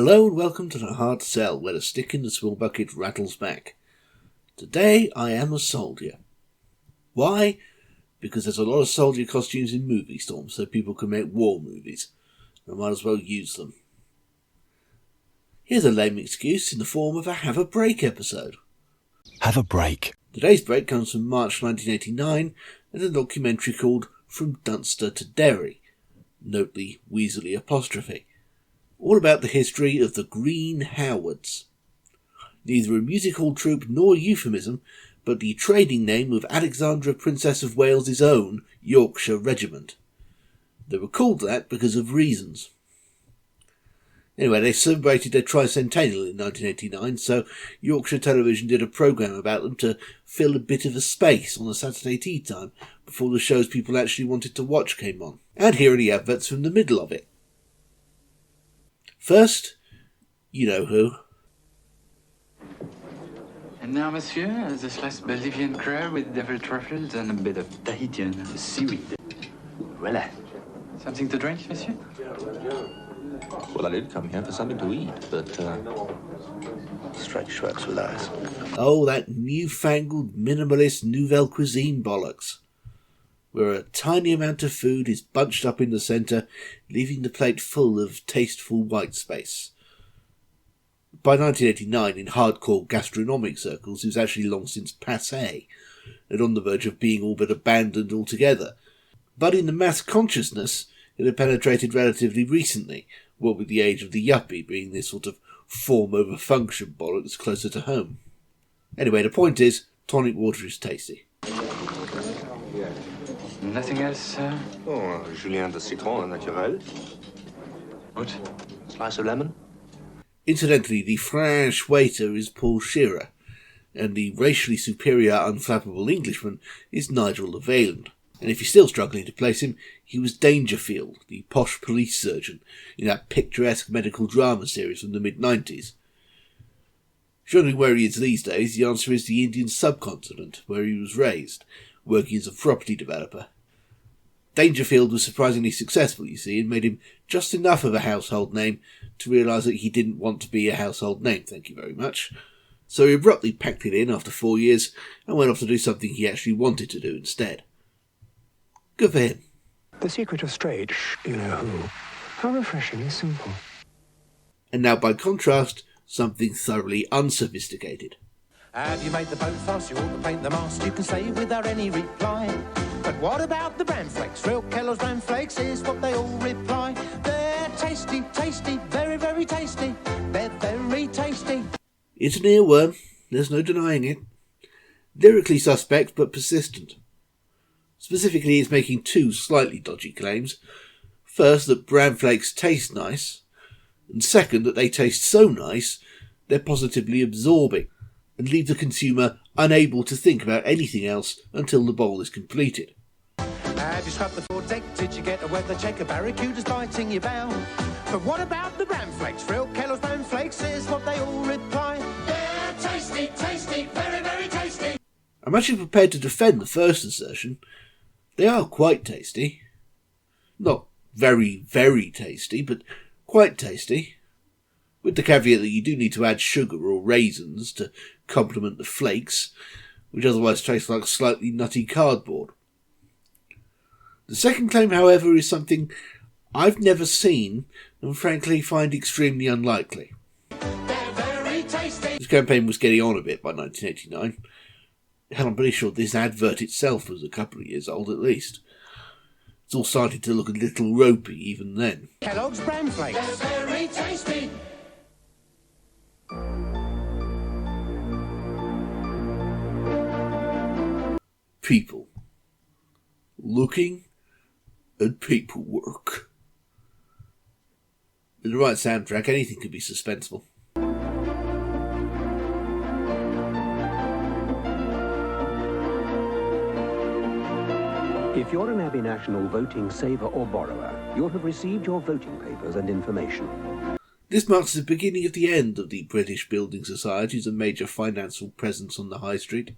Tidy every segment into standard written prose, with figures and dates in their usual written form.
Hello and welcome to the Hard Sell, where the stick in the swill-bucket rattles back. Today I am a soldier. Why? Because there's a lot of soldier costumes in movie storms, so people can make war movies. I might as well use them. Here's a lame excuse in the form of a Have a Break episode. Have a break. Today's break comes from March 1989 and a documentary called From Dunster to Derry. Note the Weasley apostrophe. All about the history of the Green Howards. Neither a music hall troupe nor a euphemism, but the trading name of Alexandra Princess of Wales's own Yorkshire regiment. They were called that because of reasons. Anyway, they celebrated their tricentennial in 1989, so Yorkshire Television did a programme about them to fill a bit of a space on a Saturday tea time before the shows people actually wanted to watch came on. And here are the adverts from the middle of it. First, you know who. And now, monsieur, the sliced Bolivian crab with devil truffles and a bit of Tahitian seaweed. Voila. Something to drink, monsieur? Well, I did come here for something to eat, but, strange works with eyes. Oh, that newfangled minimalist nouvelle cuisine bollocks, where a tiny amount of food is bunched up in the centre, leaving the plate full of tasteful white space. By 1989, in hardcore gastronomic circles, it was actually long since passé, and on the verge of being all but abandoned altogether. But in the mass consciousness, it had penetrated relatively recently, what with the age of the yuppie being this sort of form over function bollocks closer to home. Anyway, the point is, tonic water is tasty. Nothing else, sir? Oh, Julien de citron naturel. What? Slice of lemon. Incidentally, the French waiter is Paul Shearer, and the racially superior unflappable Englishman is Nigel de Wayland. And if you're still struggling to place him, he was Dangerfield, the posh police surgeon, in that picturesque medical drama series from the mid-90s. If you're wondering where he is these days, the answer is the Indian subcontinent, where he was raised, working as a property developer. Dangerfield was surprisingly successful, you see, and made him just enough of a household name to realise that he didn't want to be a household name, thank you very much. So he abruptly packed it in after 4 years and went off to do something he actually wanted to do instead. Good for him. The secret of straight, you know who. How refreshingly simple. And now, by contrast, something thoroughly unsophisticated. Have you made the boat fast? You ought to paint the mast. You can say without any reply. But what about the bran flakes? Real Kellogg's bran flakes is what they all reply. They're tasty, tasty, very, very tasty. They're very tasty. It's an earworm, there's no denying it. Lyrically suspect, but persistent. Specifically, it's making two slightly dodgy claims. First, that bran flakes taste nice. And second, that they taste so nice, they're positively absorbing, and leave the consumer unable to think about anything else until the bowl is completed. Have you scrubbed the foredeck? Did you get a weather check? A barracuda's biting you bow. But what about the bran flakes? Real Kellogg's bran flakes is what they all reply. They're tasty, tasty, very, very tasty. I'm actually prepared to defend the first assertion. They are quite tasty. Not very, very tasty, but quite tasty. With the caveat that you do need to add sugar or raisins to complement the flakes, which otherwise taste like slightly nutty cardboard. The second claim, however, is something I've never seen and frankly find extremely unlikely. This campaign was getting on a bit by 1989. Hell, I'm pretty sure this advert itself was a couple of years old at least. It's all started to look a little ropey even then. Kellogg's bran flakes. They're very tasty. People. Looking at paperwork. With the right soundtrack, anything could be suspenseful. If you're an Abbey National voting saver or borrower, you'll have received your voting papers and information. This marks the beginning of the end of the British Building Society as a major financial presence on the high street.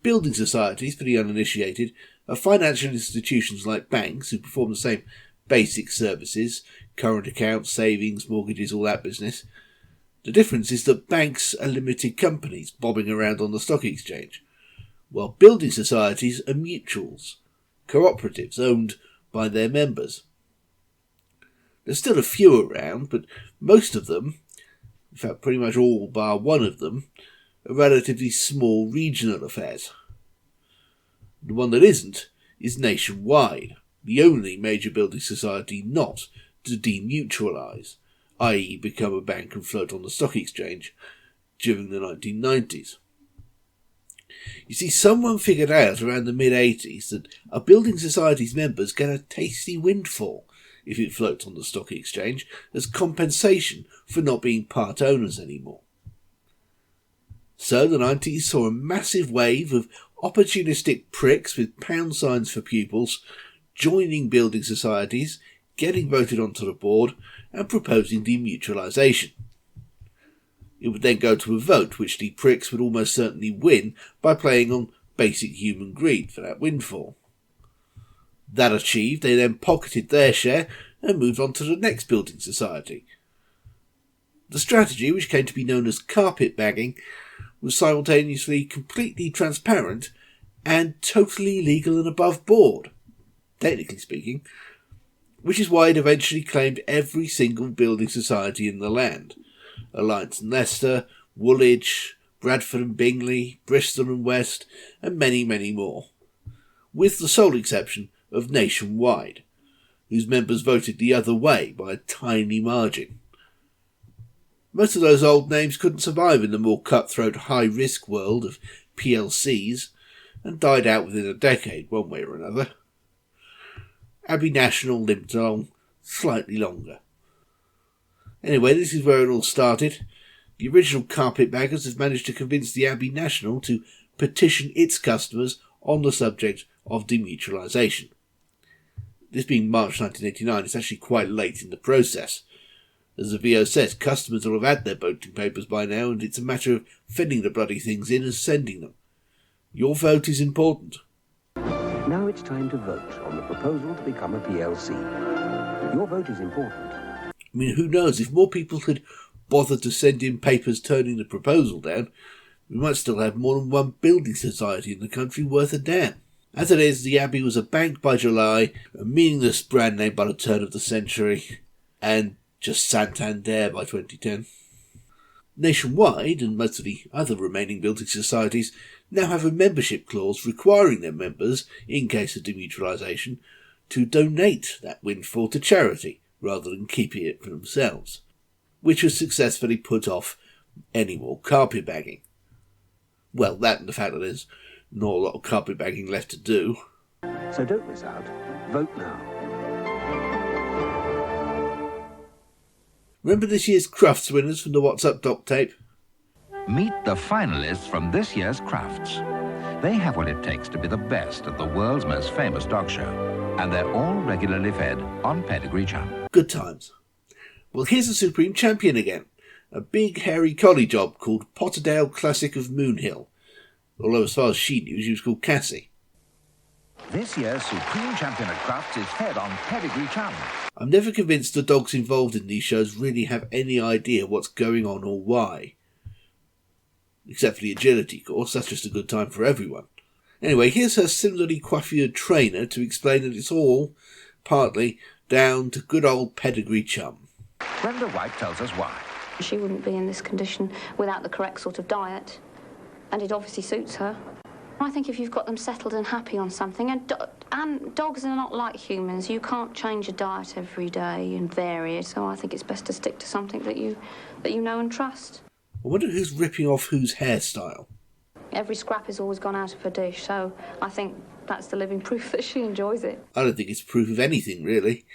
Building societies, for the uninitiated, are financial institutions like banks who perform the same basic services, current accounts, savings, mortgages, all that business. The difference is that banks are limited companies bobbing around on the stock exchange, while building societies are mutuals, cooperatives owned by their members. There's still a few around, but most of them, in fact pretty much all bar one of them, are relatively small regional affairs. The one that isn't is Nationwide, the only major building society not to demutualise, i.e. become a bank and float on the stock exchange, during the 1990s. You see, someone figured out around the mid-80s that a building society's members get a tasty windfall if it floats on the stock exchange as compensation for not being part owners anymore. So the 90s saw a massive wave of opportunistic pricks with pound signs for pupils joining building societies, getting voted onto the board and proposing demutualisation. It would then go to a vote which the pricks would almost certainly win by playing on basic human greed for that windfall. That achieved, they then pocketed their share and moved on to the next building society. The strategy, which came to be known as carpetbagging, was simultaneously completely transparent and totally legal and above board, technically speaking, which is why it eventually claimed every single building society in the land. Alliance and Leicester, Woolwich, Bradford and Bingley, Bristol and West, and many, many more, with the sole exception of Nationwide, whose members voted the other way by a tiny margin. Most of those old names couldn't survive in the more cutthroat high-risk world of PLCs and died out within a decade, one way or another. Abbey National limped along slightly longer. Anyway, this is where it all started. The original carpetbaggers have managed to convince the Abbey National to petition its customers on the subject of demutualisation. This being March 1989, it's actually quite late in the process. As the VO says, customers will have had their voting papers by now, and it's a matter of filling the bloody things in and sending them. Your vote is important. Now it's time to vote on the proposal to become a PLC. Your vote is important. I mean, who knows, if more people had bothered to send in papers turning the proposal down, we might still have more than one building society in the country worth a damn. As it is, the Abbey was a bank by July, a meaningless brand name by the turn of the century, and just Santander by 2010. Nationwide, and most of the other remaining building societies, now have a membership clause requiring their members, in case of demutualisation, to donate that windfall to charity, rather than keeping it for themselves, which has successfully put off any more carpetbagging. Well, that and the fact that there's not a lot of carpetbagging left to do. So don't miss out. Vote now. Remember this year's Crufts winners from the What's Up doc tape? Meet the finalists from this year's Crafts. They have what it takes to be the best at the world's most famous dog show, and they're all regularly fed on pedigree chum. Good times. Well, here's the Supreme Champion again, a big hairy collie job called Potterdale Classic of Moonhill, although as far as she knew, she was called Cassie. This year's Supreme Champion at Crafts is fed on pedigree chum. I'm never convinced the dogs involved in these shows really have any idea what's going on or why. Except for the agility course, that's just a good time for everyone. Anyway, here's her similarly coiffured trainer to explain that it's all, partly, down to good old pedigree chum. Brenda White tells us why. She wouldn't be in this condition without the correct sort of diet, and it obviously suits her. I think if you've got them settled and happy on something, and dogs are not like humans, you can't change a diet every day and vary it, so I think it's best to stick to something that you know and trust. I wonder who's ripping off whose hairstyle. Every scrap has always gone out of her dish, so I think that's the living proof that she enjoys it. I don't think it's proof of anything, really.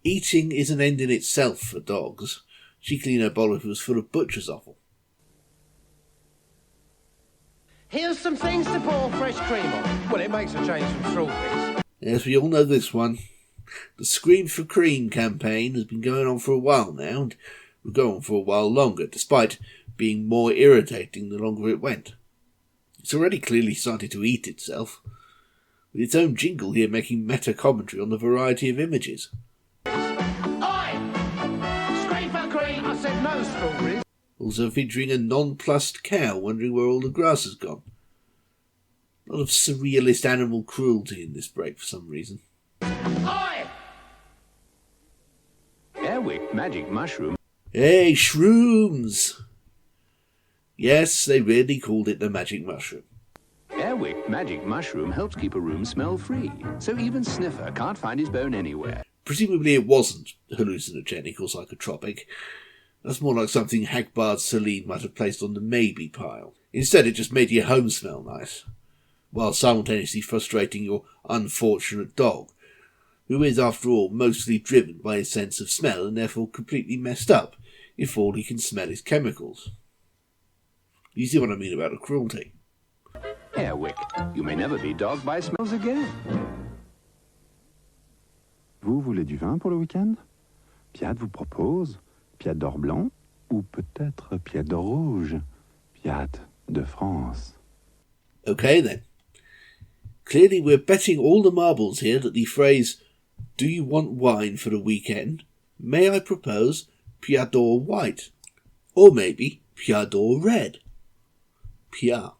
Eating is an end in itself for dogs. She cleaned her bowl if it was full of butcher's offal. Here's some things to pour fresh cream on. Well, it makes a change from strawberries. Yes, we all know this one. The Scream for Cream campaign has been going on for a while now, and will go on for a while longer, despite being more irritating the longer it went. It's already clearly started to eat itself, with its own jingle here making meta-commentary on the variety of images. also featuring a nonplussed cow wondering where all the grass has gone. A lot of surrealist animal cruelty in this break for some reason. Airwick magic mushroom. Hey, shrooms! Yes, they really called it the magic mushroom. Airwick magic mushroom helps keep a room smell-free, so even Sniffer can't find his bone anywhere. Presumably it wasn't hallucinogenic or psychotropic. That's more like something Hagbard Celine might have placed on the maybe pile. Instead, it just made your home smell nice, while simultaneously frustrating your unfortunate dog, who is, after all, mostly driven by his sense of smell and therefore completely messed up if all he can smell is chemicals. You see what I mean about the cruelty? Airwick, you may never be dogged by smells again. Vous voulez du vin pour le week-end? Piad vous propose Piador blanc ou peut-être Piador rouge. Piad de France. Okay then. Clearly we're betting all the marbles here that the phrase, "Do you want wine for the weekend? May I propose Piador white?" Or maybe Piador red. Piat,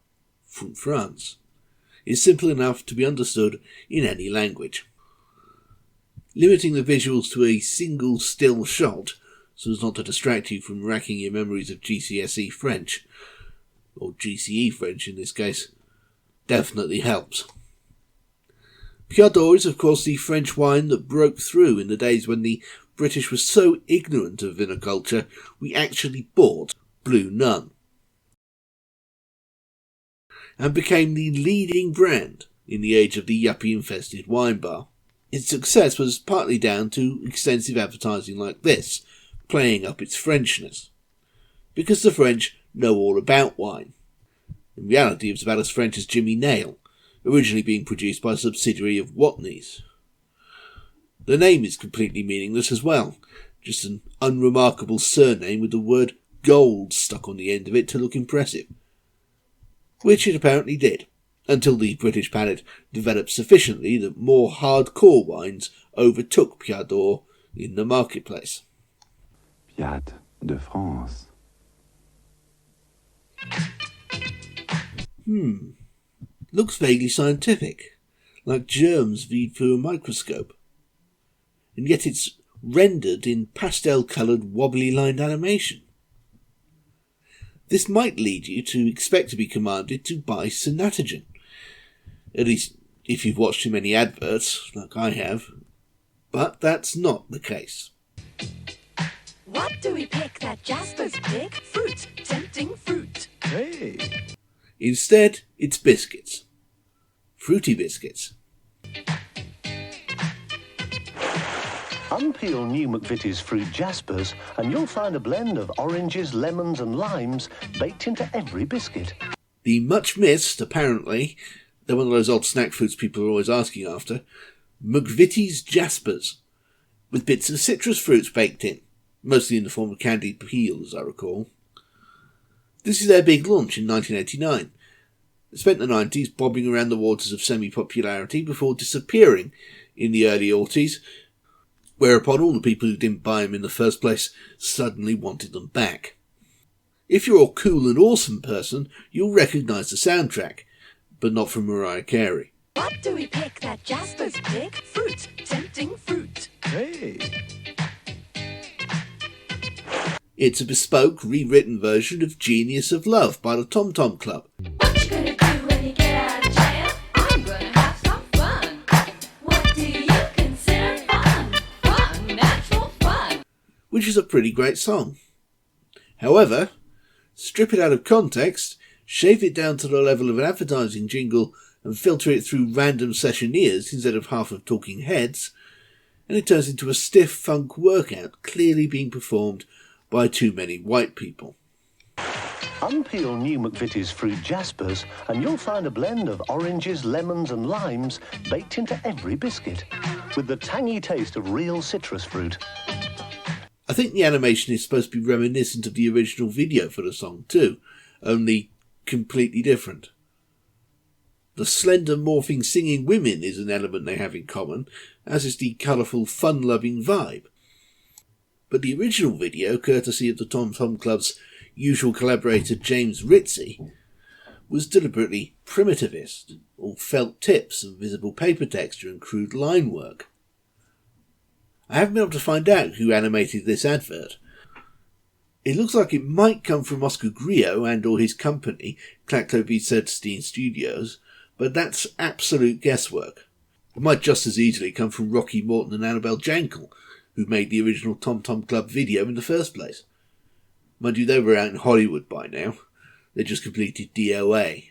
from France, is simple enough to be understood in any language. Limiting the visuals to a single still shot, so as not to distract you from racking your memories of GCSE French, or GCE French in this case, definitely helps. Piador is of course the French wine that broke through in the days when the British were so ignorant of viniculture we actually bought Blue Nun, and became the leading brand in the age of the yuppie-infested wine bar. Its success was partly down to extensive advertising like this, playing up its Frenchness, because the French know all about wine. In reality, it was about as French as Jimmy Nail, originally being produced by a subsidiary of Watney's. The name is completely meaningless as well, just an unremarkable surname with the word gold stuck on the end of it to look impressive. Which it apparently did, until the British palate developed sufficiently that more hardcore wines overtook Piador in the marketplace. Piad de France. Looks vaguely scientific, like germs viewed through a microscope. And yet it's rendered in pastel-coloured wobbly-lined animation. This might lead you to expect to be commanded to buy Synatogen. At least if you've watched too many adverts, like I have. But that's not the case. What do we pick that Jaspers pick? Fruit, tempting fruit. Hey! Instead, it's biscuits. Fruity biscuits. Unpeel new McVitie's fruit Jaspers and you'll find a blend of oranges, lemons and limes baked into every biscuit. The much missed, apparently, they're one of those old snack foods people are always asking after, McVitie's Jaspers, with bits of citrus fruits baked in, mostly in the form of candied peel, as I recall. This is their big launch in 1989. It spent the 90s bobbing around the waters of semi-popularity before disappearing in the early aughties, whereupon all the people who didn't buy them in the first place suddenly wanted them back. If you're a cool and awesome person, you'll recognise the soundtrack, but not from Mariah Carey. What do we pick that Jaspers pick? Fruit, tempting fruit. Hey! It's a bespoke, rewritten version of Genius of Love by the Tom Tom Club. What you gonna do when you get out of jail? I'm gonna have some fun. What do you consider fun? Fun, natural fun. Which is a pretty great song. However, strip it out of context, shave it down to the level of an advertising jingle and filter it through random sessioneers instead of half of talking heads, and it turns into a stiff funk workout clearly being performed by too many white people. Unpeel new McVitie's fruit Jaspers and you'll find a blend of oranges, lemons and limes baked into every biscuit, with the tangy taste of real citrus fruit. I think the animation is supposed to be reminiscent of the original video for the song too, only completely different. The slender morphing singing women is an element they have in common, as is the colourful fun-loving vibe. But the original video, courtesy of the Tom Tom Club's usual collaborator James Ritzie, was deliberately primitivist, all felt tips and visible paper texture and crude line work. I haven't been able to find out who animated this advert. It looks like it might come from Oscar Griot and or his company, Clacto-Vicetstein Studios, but that's absolute guesswork. It might just as easily come from Rocky Morton and Annabelle Jankel, who made the original Tom Tom Club video in the first place. Mind you, they were out in Hollywood by now. They just completed DOA.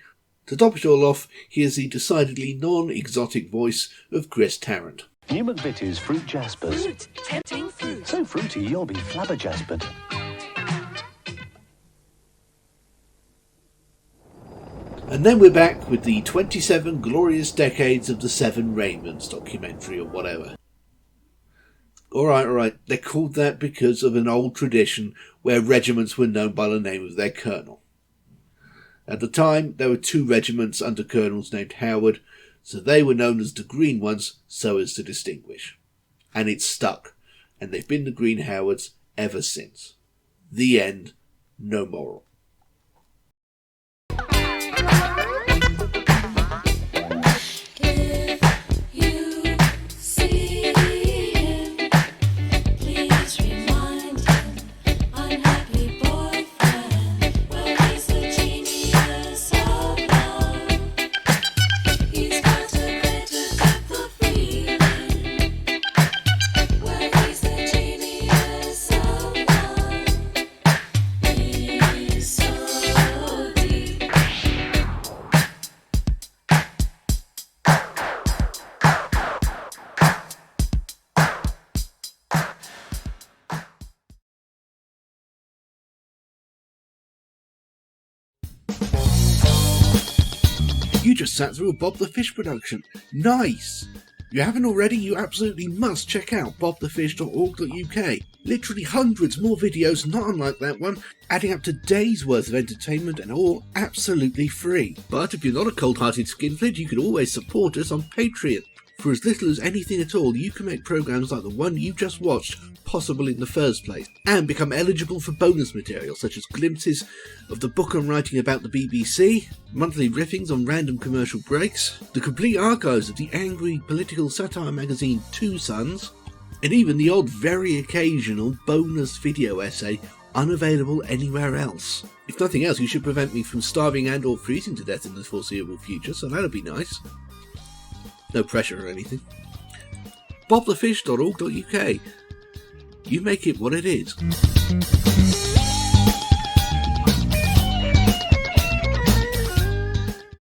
To top it all off, here's the decidedly non-exotic voice of Chris Tarrant. New McVitie's Fruit Jaspers. Fruit, tempting fruit. So fruity you'll be flabbergasted. And then we're back with the 27 glorious decades of the Seven Raymonds documentary or whatever. Alright, they're called that because of an old tradition where regiments were known by the name of their colonel. At the time, there were 2 regiments under colonels named Howard, so they were known as the Green Ones so as to distinguish. And it's stuck, and they've been the Green Howards ever since. The end. No moral. You just sat through a Bob the Fish production. Nice! If you haven't already, you absolutely must check out bobthefish.org.uk. Literally hundreds more videos not unlike that one, adding up to days worth of entertainment and all absolutely free. But if you're not a cold-hearted skinflint, you can always support us on Patreon. For as little as anything at all, you can make programs like the one you just watched possible in the first place, and become eligible for bonus material such as glimpses of the book I'm writing about the BBC, monthly riffings on random commercial breaks, the complete archives of the angry political satire magazine Two Sons, and even the odd very occasional bonus video essay unavailable anywhere else. If nothing else, you should prevent me from starving and or freezing to death in the foreseeable future, so that'll be nice. No pressure or anything. bobthefish.org.uk. You make it what it is.